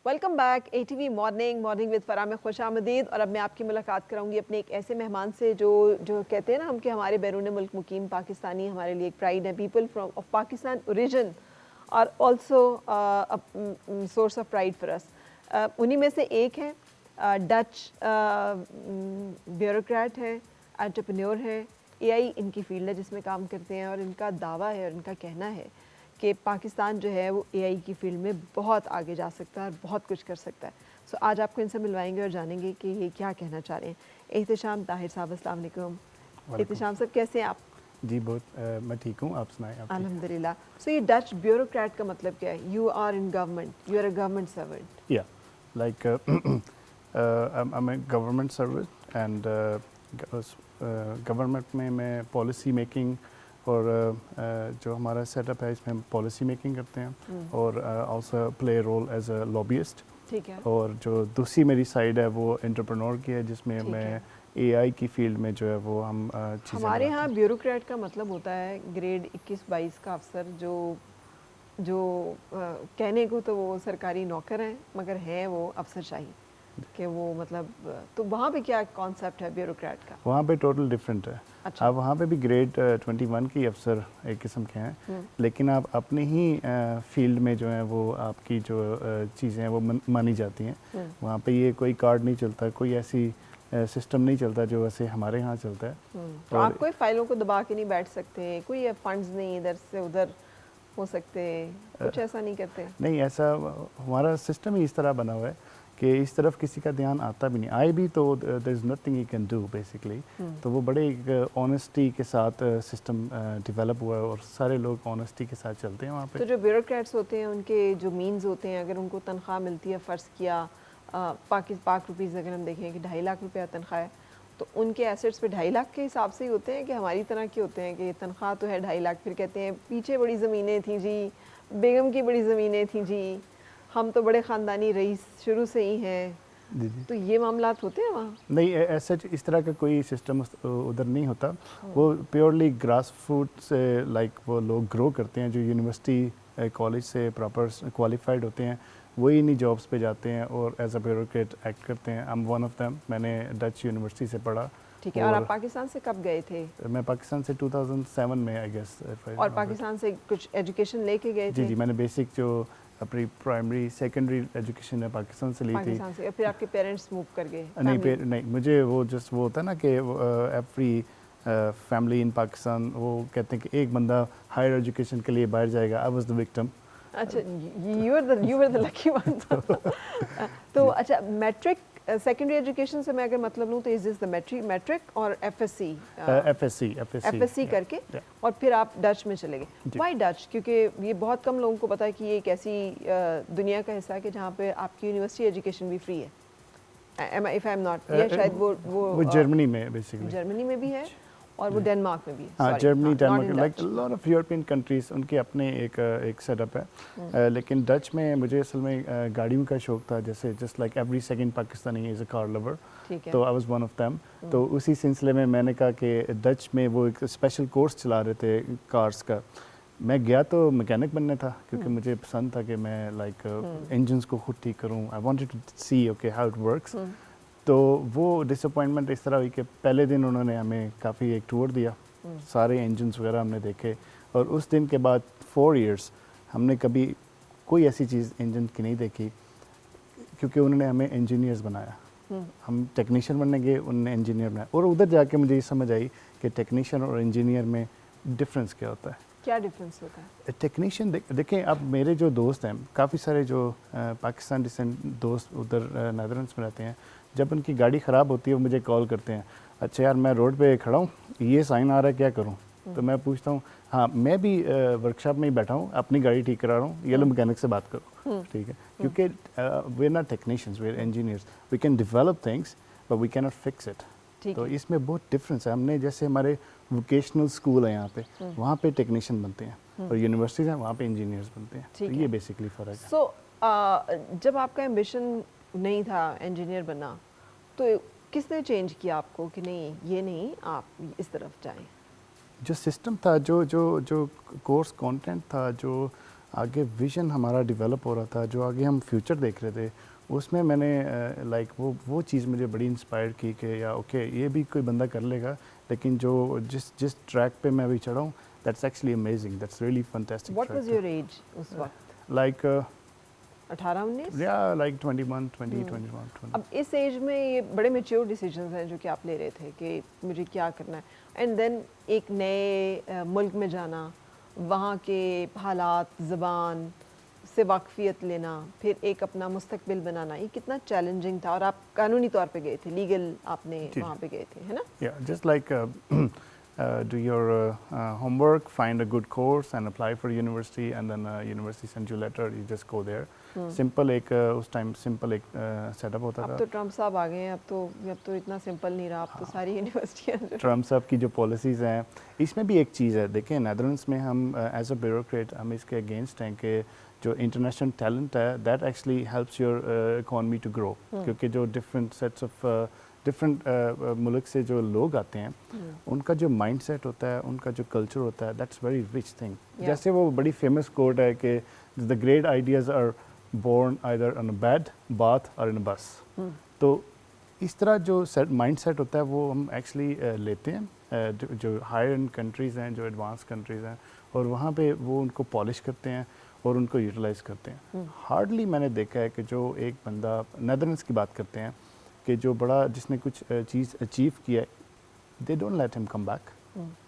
Welcome back A T V morning with فرا میں خوش آمدید. اور اب میں آپ کی ملاقات کراؤں گی اپنے ایک ایسے مہمان سے جو کہتے ہیں نا ہم کہ ہمارے بیرون ملک مقیم پاکستانی ہمارے لیے ایک پرائڈ ہے. People from of Pakistan origin اور also source of pride for us. انہی میں سے ایک ہے ڈچ بیوروکریٹ ہے, انٹرپرینور ہے. اے آئی ان کی فیلڈ ہے جس میں کام کرتے ہیں, اور ان کا دعویٰ ہے اور ان کا کہنا ہے کہ پاکستان جو ہے وہ اے آئی کی فیلڈ میں بہت آگے جا سکتا ہے اور بہت کچھ کر سکتا ہے. سو آج آپ کو ان سے ملوائیں گے اور جانیں گے کہ یہ کیا کہنا چاہ رہے ہیں. احتشام طاہر صاحب, السلام علیکم. احتشام صاحب کیسے ہیں آپ؟ جی بہت میں ٹھیک ہوں, آپ سنائیں. آپ الحمد للہ. سو یہ ڈچ بیوروکریٹ کا مطلب کیا ہے؟ You are in government, you are a government servant. یا like I'm a government servant and government میں پالیسی میکنگ اور جو ہمارا سیٹ اپ ہے اس میں ہم پالیسی میکنگ کرتے ہیں اور also play role as a lobbyist. ٹھیک ہے. اور جو دوسری میری سائڈ ہے وہ انٹرپرینور کی ہے جس میں میں اے آئی کی فیلڈ میں جو ہے وہ ہم چیزیں ہمارے ہاں بیوروکریٹ کا مطلب ہوتا ہے گریڈ 21-22 کا افسر جو کہنے کو تو وہ سرکاری نوکر ہیں مگر ہیں وہ افسر شاہی کہ وہ مطلب. تو وہاں پہ کیا کانسیپٹ ہے بیوروکریٹ کا؟ وہاں پہ ٹوٹل ڈفرینٹ ہے. آپ وہاں پہ بھی گریڈ 21 کی افسر ایک قسم کے ہیں, لیکن آپ اپنے ہی فیلڈ میں جو ہیں وہ آپ کی جو چیزیں ہیں وہ مانی جاتی ہیں. وہاں پہ یہ کوئی کارڈ نہیں چلتا, کوئی ایسی سسٹم نہیں چلتا جو ویسے ہمارے ہاں چلتا ہے. تو آپ کوئی فائلوں کو دبا کے نہیں بیٹھ سکتے, کوئی فنڈز نہیں ادھر سے ادھر ہو سکتے, کچھ ایسا نہیں کرتے؟ نہیں, ایسا ہمارا سسٹم ہی اس طرح بنا ہوا ہے کہ اس طرف کسی کا دھیان آتا بھی نہیں. آئے بھی تو there is nothing you can do basically. تو وہ بڑے ایک آنیسٹی کے ساتھ سسٹم ڈیولپ ہوا ہے اور سارے لوگ آنیسٹی کے ساتھ چلتے ہیں وہاں پہ. تو جو بیوروکریٹس ہوتے ہیں ان کے جو مینز ہوتے ہیں, اگر ان کو تنخواہ ملتی ہے, فرض کیا پاک روپیز اگر ہم دیکھیں کہ 2.5 لاکھ روپیہ تنخواہ ہے, تو ان کے ایسٹس پہ 2.5 لاکھ کے حساب سے ہی ہوتے ہیں کہ ہماری طرح کے ہوتے ہیں کہ تنخواہ تو ہے 2.5 لاکھ, پھر کہتے ہیں پیچھے بڑی زمینیں تھیں جی, بیگم کی بڑی زمینیں تھیں جی, ہم تو بڑے خاندانی رئیس شروع سے ہی ہیں. تو یہ معاملات ہوتے ہیں وہاں؟ نہیں, ایسا اس طرح کا کوئی سسٹم ادھر نہیں ہوتا. وہ پیورلی گراس روٹ سے لائک وہ لوگ گرو کرتے ہیں جو یونیورسٹی کالج سے پراپر کوالیفائڈ ہوتے ہیں, وہی انہیں جابس پہ جاتے ہیں اور ایز اے بیوروکریٹ ایکٹ کرتے ہیں. I'm one of them. میں نے ڈچ یونیورسٹی سے پڑھا. ٹھیک ہے. اور آپ پاکستان سے کب گئے تھے؟ میں پاکستان سے 2007 میں آئی گیس. اور پاکستان سے کچھ ایجوکیشن لے کے گئے تھے؟ جی, میں نے بیسک جو اپنی پرائمری سیکنڈری ایجوکیشن ہے پاکستان سے لی تھی. پاکستان سے. پھر آپ کے پیرنٹس موو کر گئے؟ نہیں, مجھے وہ جسٹ وہ ہوتا ہے نا کہ ایوری فیملی ان پاکستان وہ کہتے ہیں کہ ایک بندہ ہائر ایجوکیشن کے لیے باہر جائے گا. I was the victim. اچھا, you were the lucky one. تو اچھا, میٹرک سیکنڈری ایجوکیشن سے میں اگر مطلب لوں تو از دس دا میٹرک اور ایف ایس سی کر کے اور پھر آپ ڈچ میں چلے گئے. Why Dutch? کیونکہ یہ بہت کم لوگوں کو پتا ہے کہ یہ ایک ایسی دنیا کا حصہ ہے کہ جہاں پہ آپ کی یونیورسٹی ایجوکیشن بھی فری ہے. if I'm not, یہ شاید وہ جرمنی میں بیسکلی. جرمنی میں بھی ہے اور وہ ڈینمارک میں بھی ہے. ہاں, Germany, Denmark, like lot of European countries ان کے اپنے ایک سیٹ اپ ہے. لیکن ڈچ میں مجھے اصل میں گاڑیوں کا شوق تھا, جیسے just like every second Pakistani is a car lover. تو I was one of them. تو اسی سلسلے میں نے کہا کہ ڈچ میں وہ ایک اسپیشل کورس چلا رہے تھے کارس کا. میں گیا تو میکینک بننے تھا کیونکہ مجھے پسند تھا کہ میں لائک انجنس کو خود ٹھیک کروں. I wanted to see okay how it works. تو وہ ڈس اپوائنٹمنٹ اس طرح ہوئی کہ پہلے دن انہوں نے ہمیں کافی ایک ٹور دیا, سارے انجنس وغیرہ ہم نے دیکھے, اور اس دن کے بعد 4 ایئرس ہم نے کبھی کوئی ایسی چیز انجن کی نہیں دیکھی کیونکہ انہوں نے ہمیں انجینئرز بنایا. ہم ٹیکنیشین بننے گئے, انہوں نے انجینئر بنایا. اور ادھر جا کے مجھے یہ سمجھ آئی کہ ٹیکنیشین اور انجینئر میں ڈفرینس کیا ہوتا ہے. کیا ڈفرینس ہوتا ہے؟ ٹیکنیشین دیکھیں, اب میرے جو دوست ہیں کافی سارے جو پاکستان ڈسینٹ دوست ادھر نیدرلینڈس میں رہتے ہیں, جب ان کی گاڑی خراب ہوتی ہے وہ مجھے کال کرتے ہیں, اچھا یار میں روڈ پہ کھڑا ہوں, یہ سائن آ رہا ہے, کیا کروں؟ تو میں پوچھتا ہوں, ہاں میں بھی ورک شاپ میں ہی بیٹھا ہوں, اپنی گاڑی ٹھیک کرا رہا ہوں, یہ لو میکینک سے بات کرو. ٹھیک ہے, کیونکہ we are not technicians, we are engineers. We can develop things but we can not fix it. تو اس میں بہت ڈفرینس ہے. ہم نے جیسے ہمارے ووکیشنل اسکول ہیں یہاں پہ, وہاں پہ ٹیکنیشین بنتے ہیں, اور یونیورسٹیز ہیں وہاں پہ انجینئرز بنتے ہیں. تو یہ بیسکلی فرق ہے. سو جب آپ کا ایمبیشن نہیں تھا انجینئر بننا, تو کس نے چینج کیا آپ کو کہ نہیں یہ نہیں, آپ اس طرف جائیں؟ جو سسٹم تھا, جو کورس کانٹینٹ تھا, جو آگے ویژن ہمارا ڈیولپ ہو رہا تھا, جو آگے ہم فیوچر دیکھ رہے تھے, اس میں میں نے لائک وہ چیز مجھے بڑی انسپائر کی کہ یا اوکے یہ بھی کوئی بندہ کر لے گا, لیکن جو جس ٹریک پہ میں ابھی چڑھا ہوں that's actually amazing, that's really fantastic. What was your age اس وقت؟ لائک 18-19 یا لائک 21. اب اس ایج میں یہ بڑے میچیور ڈیسیجنز ہیں جو کہ آپ لے رہے تھے کہ مجھے کیا کرنا ہے, اینڈ دین ایک نئے ملک میں جانا, وہاں کے حالات, زبان سے واقفیت لینا, پھر ایک اپنا مستقبل بنانا, یہ کتنا چیلنجنگ تھا. اور آپ قانونی طور پہ گئے تھے, لیگل آپ نے وہاں پہ گئے تھے, ہے نا؟ Yeah, just like do your homework, find a good course and apply for university, and then university sends you letter, you just go there. Simple ایک اس ٹائم سمپل ایک سیٹ اپ ہوتا تھا. اب تو ٹرمپ صاحب آ گئے ہیں, اب تو اتنا سمپل نہیں رہا, اب تو ساری یونیورسٹیاں. ٹرمپ صاحب کی جو پالیسیز ہیں, اس میں بھی ایک چیز ہے, دیکھیں نیدرلینڈس میں ہم ایز اے بیوروکریٹ ہم اس کے اگینسٹ ہیں کہ جو انٹرنیشنل ٹیلنٹ ہے that actually helps your economy to grow, کیونکہ جو ڈفرینٹ سیٹس آف ڈفرینٹ ملک سے جو لوگ آتے ہیں ان کا جو مائنڈ سیٹ ہوتا ہے, ان کا جو کلچر ہوتا ہے, دیٹس ویری رچ تھنگ. جیسے وہ بڑی فیمس کوٹ ہے کہ the great ideas are born either on a bed, bath or in a bus. تو اس طرح جو مائنڈ سیٹ ہوتا ہے وہ ہم ایکچولی لیتے ہیں جو ہائر اینڈ کنٹریز ہیں, جو ایڈوانس کنٹریز ہیں, اور وہاں پہ وہ ان کو پالش کرتے ہیں اور ان کو یوٹیلائز کرتے ہیں. ہارڈلی میں نے دیکھا ہے کہ جو ایک بندہ نیدرلینڈس کی بات کرتے ہیں کہ جو بڑا جس نے کچھ چیز اچیو کیا ہے, دے ڈونٹ لیٹ ہم کم بیک,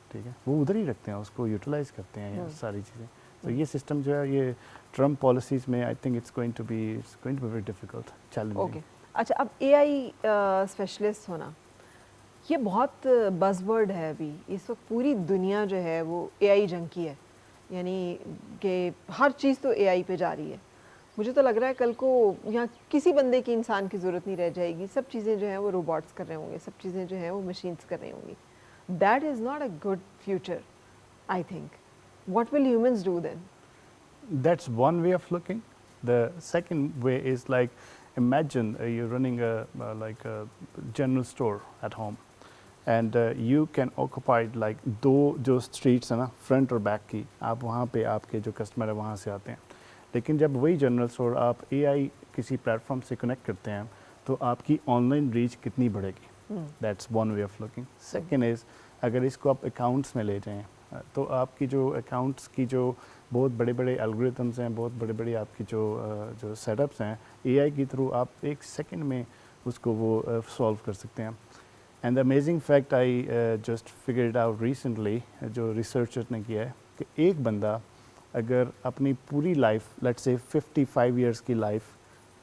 ٹھیک ہے, وہ ادھر ہی رکھتے ہیں, اس کو یوٹیلائز کرتے ہیں یہ ساری چیزیں. تو یہ سسٹم جو ہے یہ ٹرمپ پالیسیز میں I think it's going to be very difficult, challenging. Okay, اچھا, اب اے آئی اسپیشلسٹ ہونا یہ بہت بز ورڈ ہے ابھی اس وقت. پوری دنیا جو ہے وہ اے آئی جنکی ہے, یعنی کہ ہر چیز تو اے آئی پہ جا رہی ہے. مجھے تو لگ رہا ہے کل کو یہاں کسی بندے کی انسان کی ضرورت نہیں رہ جائے گی, سب چیزیں جو ہیں وہ روبوٹس کر رہے ہوں گے, سب چیزیں جو ہیں وہ مشینس کر رہی ہوں گی. That is not a good future I think. What will humans do then? That's one way of looking. The second way is like, imagine you're running like a general store at home, and you can occupy like دو جو streets ہیں نا, front اور back کی, آپ وہاں پہ آپ کے جو customer ہیں وہاں سے آتے ہیں. لیکن جب وہی جنرل اسٹور آپ اے آئی کسی پلیٹفارم سے کنیکٹ کرتے ہیں تو آپ کی آن لائن ریچ کتنی بڑھے گی. That's one way of looking. Second is, اگر اس کو آپ اکاؤنٹس میں لے جائیں تو آپ کی جو اکاؤنٹس کی جو بہت بڑے بڑے الگوریتمس ہیں, بہت بڑے بڑے آپ کی جو سیٹ اپس ہیں, اے آئی کے تھرو آپ ایک سیکنڈ میں اس کو وہ سالو کر سکتے ہیں. And the amazing fact I just figured out recently, جو ریسرچر نے کیا ہے کہ ایک بندہ اگر اپنی پوری لائف لیٹس سے 55 ایئرس کی لائف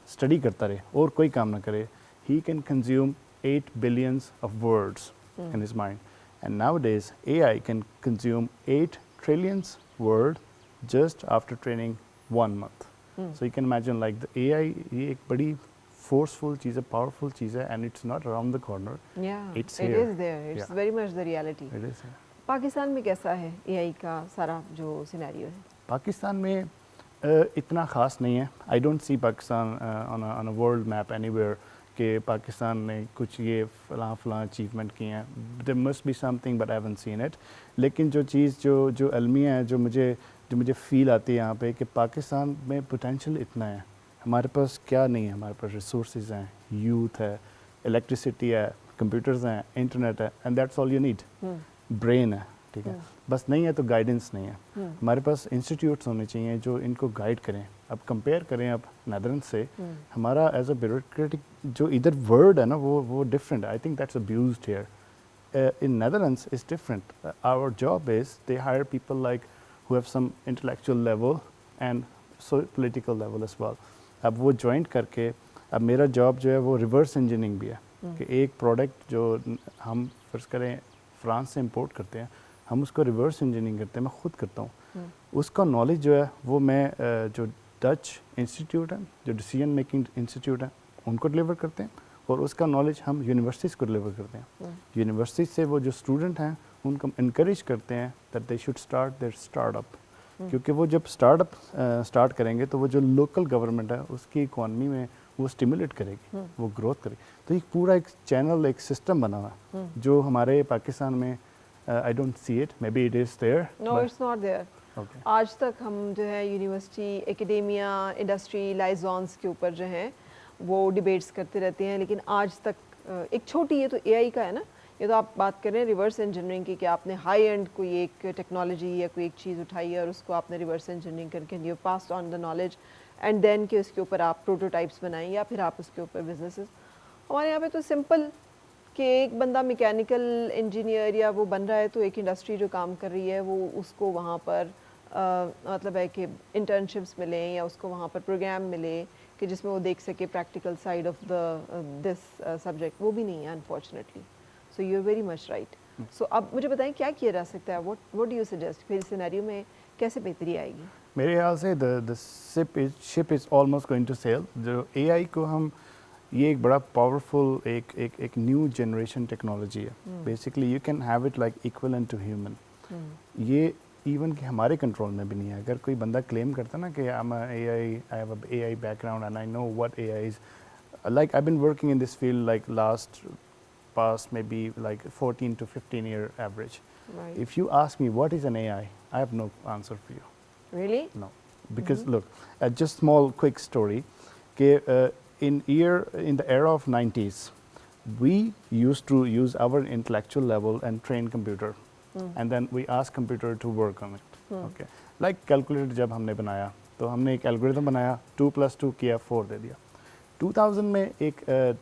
اسٹڈی کرتا رہے اور کوئی کام نہ کرے, he can consume 8 billions of words in his mind. And nowadays AI can consume 8 trillions word just after training 1 month. So you can imagine like the AI یہ ایک بڑی forceful چیز ہے, powerful چیز ہے, and it's not around the corner. Yeah, it's it here. is there. It's Yeah. very much the reality. It is here. Pakistan میں کیسا ہے اے آئی کا سارا جو سینیریو ہے؟ پاکستان میں اتنا خاص نہیں ہے. I don't see Pakistan on a world map anywhere کہ پاکستان نے کچھ یہ فلاں اچیومنٹ کی ہیں. There must be something but I haven't seen it. لیکن جو چیز جو المیہ ہے, جو مجھے فیل آتی ہے یہاں پہ کہ پاکستان میں پوٹینشیل اتنا ہے. ہمارے پاس کیا نہیں ہے, ہمارے پاس ریسورسز ہیں, یوتھ ہے, الیکٹریسٹی ہے, کمپیوٹرز ہیں, انٹرنیٹ ہے, and that's all you need. Brain ہے, ٹھیک ہے, بس نہیں ہے تو گائیڈنس نہیں ہے. ہمارے پاس انسٹیٹیوٹس ہونے چاہیے جو ان کو گائیڈ کریں. اب کمپیئر کریں اب نیدرلینڈ سے, ہمارا ایز اے بیوروکریٹک جو ادھر ورڈ ہے نا وہ ڈفرینٹ ہے. I think that's abused here. In Netherlands is different. Our job is they hire people like who have some intellectual level and so political level as well. اب وہ joint کر کے, اب میرا جاب جو ہے وہ ریورس انجینئرنگ بھی ہے کہ ایک پروڈکٹ جو ہم فرض کریں فرانس سے امپورٹ کرتے ہیں, ہم اس کو ریورس انجینئرنگ کرتے ہیں, میں خود کرتا ہوں. اس کا نالج جو ہے وہ میں جو ڈچ انسٹیٹیوٹ ہیں, جو ڈیسیژن میکنگ انسٹیٹیوٹ ہیں, ان کو ڈلیور کرتے ہیں, اور اس کا نالج ہم یونیورسٹیز کو ڈلیور کرتے ہیں. یونیورسٹیز سے وہ جو اسٹوڈنٹ ہیں ان کو انکریج کرتے ہیں that they should start their startup, کیونکہ وہ جب اسٹارٹ کریں گے تو وہ جو لوکل گورنمنٹ ہے اس کی اکانومی میں وہ اسٹیمولیٹ کرے گی, وہ گروتھ کرے گی. تو ایک پورا ایک چینل, ایک سسٹم بنا ہوا ہے جو ہمارے پاکستان میں I don't see it. Maybe it is there. No, it's not there. آج تک ہم جو ہے یونیورسٹی ایکیڈیمیا انڈسٹری لائزونس کے اوپر جو ہیں وہ ڈیبیٹس کرتے رہتے ہیں, لیکن آج تک ایک چھوٹی, یہ تو اے آئی کا ہے نا, یہ تو آپ بات کر رہے ہیں ریورس انجینئرنگ کی کہ آپ نے ہائی اینڈ کوئی ایک ٹیکنالوجی یا کوئی ایک چیز اٹھائی ہے اور اس کو آپ نے ریورس انجینئرنگ کر کے you passed on the knowledge and then کہ اس کے اوپر آپ پروٹوٹائپس بنائیں یا پھر آپ اس کے اوپر بزنسز. ہمارے یہاں پہ تو سمپل کہ ایک بندہ میکینیکل انجینئر یا وہ بن رہا ہے تو ایک انڈسٹری جو کام کر رہی ہے وہ اس کو وہاں پر مطلب ہے کہ انٹرنشپس ملیں یا اس کو وہاں پر پروگرام ملے کہ جس میں وہ دیکھ سکے practical side of the this subject, وہ بھی نہیں ہے unfortunately. So you are very much right. So اب مجھے بتائیں کیا کیا جا سکتا ہے, واٹ ڈو یو سجیسٹ, پھر سینیریو میں کیسے بہتری آئے گی؟ میرے خیال سے the ship is almost going to sail. جو اے آئی کو ہم, یہ ایک بڑا پاورفل ایک نیو جنریشن ٹیکنالوجی ہے. Basically you can have it like equivalent to human. یہ ایون کہ ہمارے کنٹرول میں بھی نہیں ہے. اگر کوئی بندہ کلیم کرتا نا کہ I have A I background and I know what A I is, like I been working in this field like last past maybe like 14 to 15 year average. Right. If you ask me what is an AI, I have no answer for you. Really? No. Because look, just small quick story. In the era of 90s, we used to use our intellectual level and train computer. And then we ask computer to work on it. Okay. Like calculator jab humne banaya, to humne ek algorithm banaya, 2 + 2 kiya 4 de diya. 2000 mein ek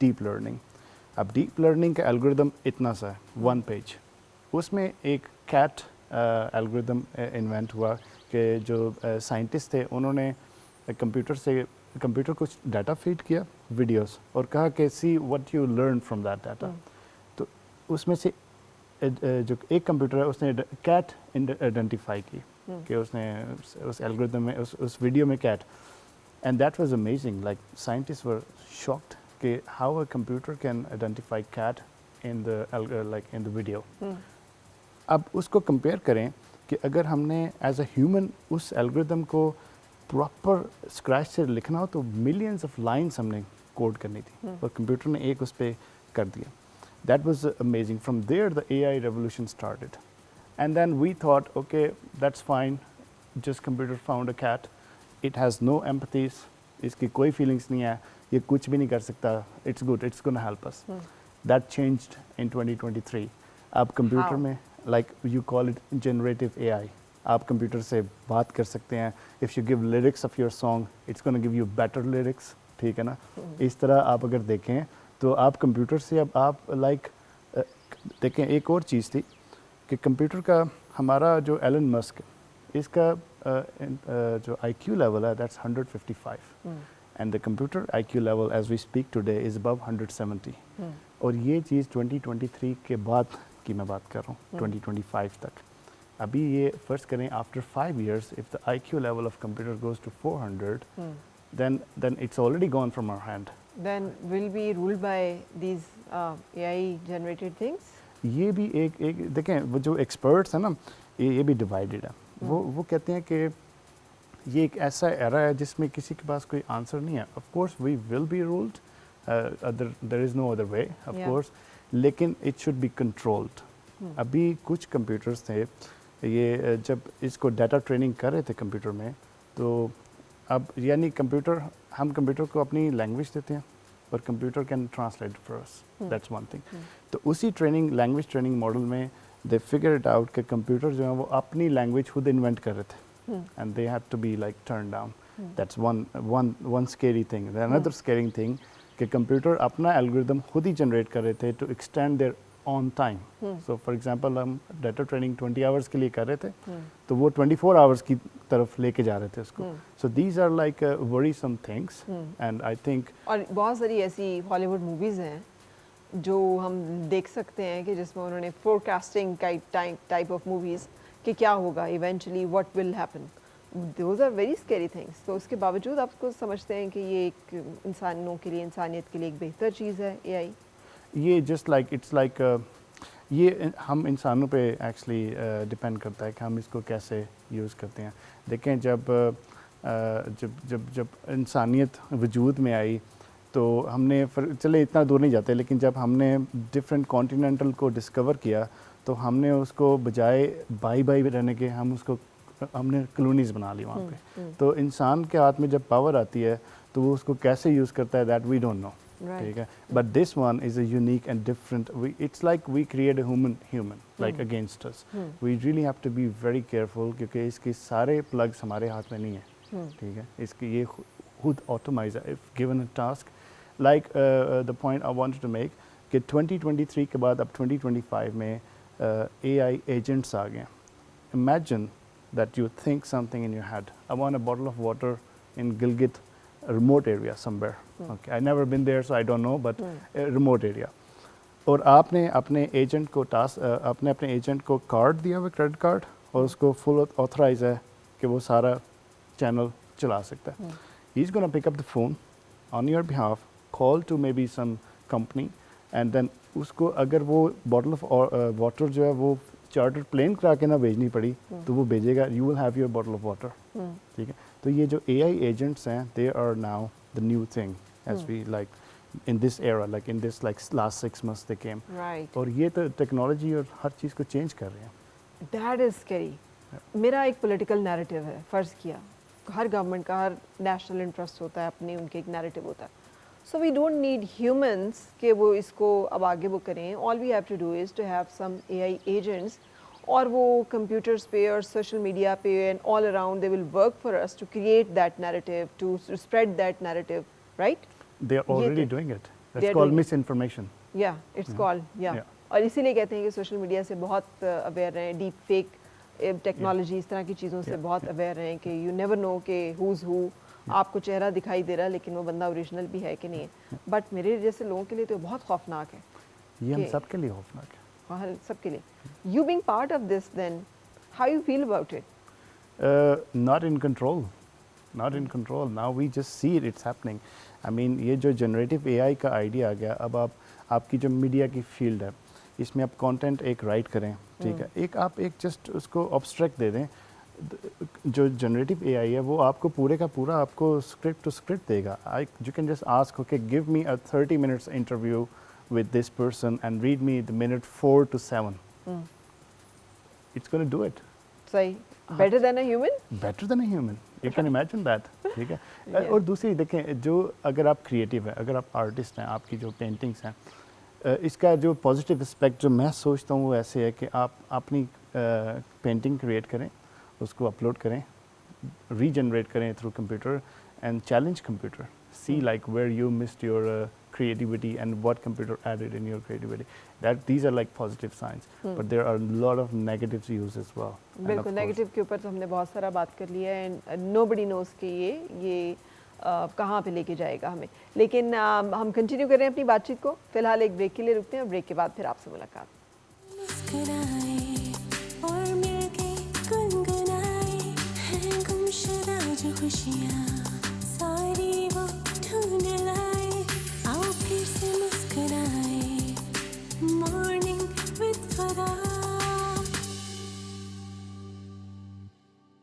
deep learning. اب deep learning کا algorithm اتنا سا ہے, 1 page. اس میں ایک Kate algorithm invent ہوا کہ جو سائنٹسٹ تھے انہوں نے کمپیوٹر کو ڈیٹا فیڈ کیا ویڈیوز اور کہا کہ see what you learn from that data. تو اس میں سے جو ایک کمپیوٹر ہے اس نے کیٹ آئیڈینٹیفائی کی کہ اس نے اس الگوریدم میں اس ویڈیو میں cat, and that was amazing. Like scientist were shocked کہ how a computer can identify cat in the video. اب اس کو کمپیئر کریں کہ اگر ہم نے ایز اے ہیومن اس الگوریدم کو پراپر اسکریچ سے لکھنا ہو تو ملینس آف لائنس ہم نے کوڈ کرنی تھی اور کمپیوٹر نے ایک اس پہ کر دیا. That was amazing. From there the A I revolution started and then we thought okay that's fine, just computer found a cat, it has no empathies, اس کی کوئی فیلنگس نہیں ہے, یہ کچھ بھی نہیں کر سکتا, it's good, it's gonna help us. That changed in 2023. آپ کمپیوٹر میں like you call it generative A I, آپ کمپیوٹر سے بات کر سکتے ہیں. If you give lyrics of your song it's gonna give you better lyrics, ٹھیک ہے نا. اس طرح آپ اگر دیکھیں تو آپ کمپیوٹر سے اب آپ لائک دیکھیں. ایک اور چیز تھی کہ کمپیوٹر کا ہمارا جو ایلن مسک, اس کا جو آئی کیو لیول ہے that's 155. And the computer IQ level as we speak today is above 170. اور یہ چیز 2023 کے بعد کی میں بات کر رہا ہوں, 2025 تک. ابھی یہ فرض کریں after 5 years if the IQ level of computer goes to 400, then it's already gone from our hand. Then will be ruled by these AI generated things. یہ بھی ایک دیکھیں وہ جو ایکسپرٹس ہیں نا یہ بھی ڈیوائڈیڈ ہے. وہ کہتے ہیں کہ یہ ایک ایسا ایرا ہے جس میں کسی کے پاس کوئی آنسر نہیں ہے. Of course we will be ruled, there is no other way of course, لیکن اٹ شوڈ بی کنٹرولڈ. ابھی کچھ کمپیوٹرس تھے, یہ جب اس کو ڈیٹا ٹریننگ کر رہے تھے کمپیوٹر میں, تو اب یعنی ہم کمپیوٹر کو اپنی لینگویج دیتے ہیں اور computer can translate for us, that's one thing. تو اسی لینگویج ٹریننگ ماڈل میں دے فگر اٹ آؤٹ کہ کمپیوٹر جو ہے وہ اپنی لینگویج خود انوینٹ کر رہے تھے. And they had to be like turned down. That's one scary thing. Another scary thing کہ computer اپنا algorithm خود ہی generate کر رہے تھے to extend their own time. So for example ہم data training 20 hours کے لیے کر رہے تھے تو وہ 24 hours کی طرف لے کے جا رہے تھے اس کو. So these are like worrisome things and I think اور بہت ساری ایسی ہالی ووڈ موویز ہیں جو ہم دیکھ سکتے ہیں کہ جس میں انہوں نے فورکاسٹنگ ٹائپ آف موویز کہ کیا ہوگا eventually, what will happen. Those are very scary things. تو اس کے باوجود آپ کو سمجھتے ہیں کہ یہ ایک انسانوں کے لیے, انسانیت کے لیے ایک بہتر چیز ہے اے آئی. یہ جسٹ لائک اٹس لائک یہ ہم انسانوں پہ ایکچولی ڈپینڈ کرتا ہے کہ ہم اس کو کیسے یوز کرتے ہیں. دیکھیں جب انسانیت وجود میں آئی تو ہم نے چلے اتنا دور نہیں جاتے, لیکن جب ہم نے ڈفرینٹ کانٹیننٹل کو ڈسکور کیا تو ہم نے اس کو بجائے بائی رہنے کے ہم اس کو ہم نے کالونیز بنا لی وہاں پہ. تو انسان کے ہاتھ میں جب پاور آتی ہے تو وہ اس کو کیسے یوز کرتا ہے دیٹ وی ڈونٹ نو. ٹھیک ہے, but this one is a unique and different. It's like we create a human like against us. We really have to be very careful کیونکہ اس کے سارے پلگس ہمارے ہاتھ میں نہیں ہیں. ٹھیک ہے, اس کی یہ خود آٹومائز ہے. If given a task like the point I wanted to make کہ 2023 کے بعد اب 2025 میں اے آئی ایجنٹس آ گئے ہیں. Imagine that you think something in your head. I want a bottle of water in Gilgit, a remote area somewhere. Okay, I've never been there, so I don't know, but a remote area. اور آپ نے اپنے agent کو اپنے agent کو card دیا ہوا credit card اور اس کو فل آتھرائز ہے کہ وہ سارا چینل چلا سکتا ہے. He's going to pick up the phone on your behalf, call to maybe some company, and then اس کو اگر وہ bottle of water جو ہے وہ چارٹر پلین کرا کے نہ بھیجنی پڑی تو وہ بھیجے گا. You will have your bottle of water. ٹھیک ہے, تو یہ جو اے آئی ایجنٹس ہیں they are now the new thing as we like in this era, like in this like last 6 months they came. اور یہ تو ٹیکنالوجی اور ہر چیز کو چینج کر رہے ہیں. That is scary. میرا ایک پولیٹیکل نیریٹو ہے, فرض کیا ہر گورنمنٹ کا ہر نیشنل انٹرسٹ ہوتا ہے, اپنے ان کے ایک نیریٹو ہوتا ہے. So we don't need humans کہ وہ اس کو اب آگے وہ کریں. All we have to do is to have some A I agents, اور وہ کمپیوٹرس پہ اور سوشل میڈیا پہ and all around they will work for us to create that narrative, to spread that narrative, right. They are already doing it. That's called misinformation. Yeah, it's called, yeah. اور اسی لیے کہتے ہیں کہ social media سے بہت aware رہیں, deep fake technology اس طرح کی چیزوں سے بہت اویئر رہیں کہ یو نیور نو کہ ہوز ہو. آپ کو چہرہ دکھائی دے رہا ہے لیکن وہ بندہ اوریجنل بھی ہے کہ نہیں ہے. بٹ میرے جیسے لوگوں کے لیے تو بہت خوفناک ہے. یہ ہم سب کے لیے خوفناک ہے, سب کے لیے. You being part of this, then how you feel about it? Not in control. Now we just see it, it's happening. I mean یہ جو جنریٹیو اے آئی کا آئیڈیا آ گیا, اب آپ کی جو میڈیا کی فیلڈ ہے اس میں آپ کانٹینٹ ایک رائٹ کریں. ٹھیک ہے, ایک آپ ایک جسٹ اس کو abstract دے دیں. جو جنریٹیو اے آئی ہے وہ آپ کو پورے کا پورا آپ کو اسکرپٹ ٹو اسکرپٹ دے گا. You can just ask, okay, give me a 30 minutes interview with this person and read me the minute 4 to 7. It's going to do it. صحیح. Better than a human? Better than a human. You can imagine that. ٹھیک ہے. اور دوسری دیکھیں, جو اگر آپ creative ہیں, اگر آپ آرٹسٹ ہیں, آپ کی جو پینٹنگس ہیں, اس کا جو پازیٹیو اسپیکٹ جو میں سوچتا ہوں وہ ایسے ہے کہ آپ اپنی پینٹنگ کریٹ کریں, اس کو اپلوڈ کریں, ری جنریٹ کریں through computer and challenge computer. See like where you missed your creativity and what computer added in your creativity. These are like positive signs, but there are a lot of negatives used as well. بالکل negative کے اوپر تو ہم نے بہت سارا بات کر لیا ہے, اینڈ nobody knows کہ یہ کہاں پہ لے کے جائے گا ہمیں. لیکن ہم کنٹینیو کر رہے ہیں اپنی بات چیت کو. فی الحال ایک بریک کے لیے رکتے ہیں, بریک کے بعد پھر آپ سے ملاقات. خوشیاں ساری وہ ڈھونڈ